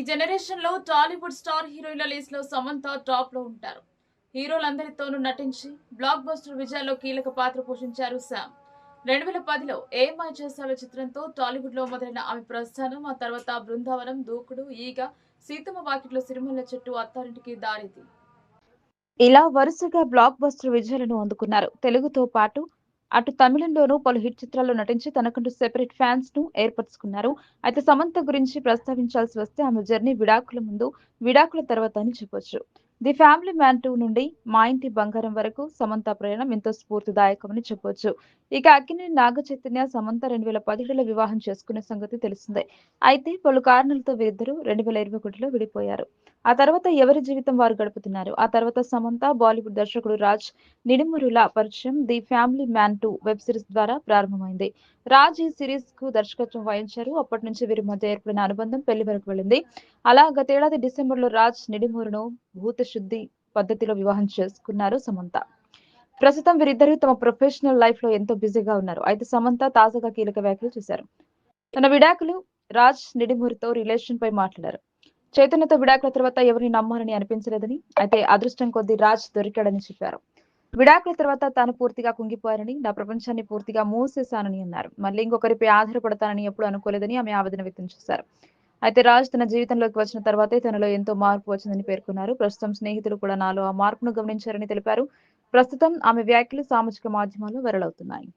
Generation లో Tollywood star హీరోయిన్ల list లో సమంత టాప్ లో ఉంటారు. హీరోలందరితోనూ నటించి బ్లాక్ బస్టర్ విజయాల్లో కీలక పాత్ర పోషించారు శామ్. 2010లో ఏమై చేసావే చిత్రంతో టాలీవుడ్ లో మొదలైన ఆమె ప్రస్థానం ఆ తర్వాత బృందావనం, దూకుడు, ఈగ, సీతమ్మ వాకిట్లో సిరిమల్ల చెట్టు, అత్తారింటికి దారేది ఇలా వరుసగా బ్లాక్ బస్టర్ విజయాలను అందుకున్నారు. తెలుగుతో పాటు అటు తమిళంలోనూ పలు హిట్ చిత్రాల్లో నటించి తనకంటూ సెపరేట్ ఫ్యాన్స్ ను ఏర్పరచుకున్నారు. అయితే సమంత గురించి ప్రస్తావించాల్సి వస్తే ఆమె జర్నీ విడాకుల ముందు, విడాకుల తర్వాత అని చెప్పొచ్చు. ది ఫ్యామిలీ మ్యాన్ 2 నుండి మా ఇంటి బంగారం వరకు సమంత ప్రయాణం ఎంతో స్ఫూర్తిదాయకమని చెప్పొచ్చు. ఇక అక్కినేని నాగ చైతన్య సమంత 2017లో వివాహం చేసుకున్న సంగతి తెలిసిందే. అయితే పలు కారణాలతో వీరిద్దరూ 2021లో విడిపోయారు. ఆ తర్వాత ఎవరి జీవితం వారు గడుపుతున్నారు. ఆ తర్వాత సమంత బాలీవుడ్ దర్శకుడు రాజ్ నిడుమురుల పరిచయం the family man 2 web series ద్వారా ప్రారంభమైంది. రాజ్ ఈ సిరీస్ కు దర్శకత్వం వహించారు. అప్పటి నుంచి వీరి మధ్య ఏర్పడిన అనుబంధం పెళ్లి వరకు వెళ్ళింది. అలా గతేడాది డిసెంబర్లో రాజ్ నిడుమురును భూత శుద్ధి పద్ధతిలో వివాహం చేసుకున్నారు సమంత. ప్రస్తుతం వీరిద్దరూ తమ ప్రొఫెషనల్ లైఫ్ లో ఎంతో బిజీగా ఉన్నారు. అయితే సమంత తాజాగా కీలక వ్యాఖ్యలు చేశారు. తన విడాకులు రాజ్ నిడుమురుతో రిలేషన్ పై మాట్లాడారు. చైతన్యతో విడాకుల తర్వాత ఎవరిని నమ్మాలని అనిపించలేదని, అయితే అదృష్టం కొద్దీ రాజ్ దొరికాడని చెప్పారు. విడాకుల తర్వాత తాను పూర్తిగా కుంగిపోయారని, నా ప్రపంచాన్ని పూర్తిగా మూసేశానని అన్నారు. మళ్ళీ ఇంకొకరిపై ఆధారపడతానని ఎప్పుడూ అనుకోలేదని ఆమె ఆవేదన వ్యక్తం చేశారు. అయితే రాజ్ తన జీవితంలోకి వచ్చిన తర్వాతే తనలో ఎంతో మార్పు వచ్చిందని పేర్కొన్నారు. ప్రస్తుతం స్నేహితులు కూడా నాలో ఆ మార్పును గమనించారని తెలిపారు. ప్రస్తుతం ఆమె వ్యాఖ్యలు సామాజిక మాధ్యమాల్లో వైరల్ అవుతున్నాయి.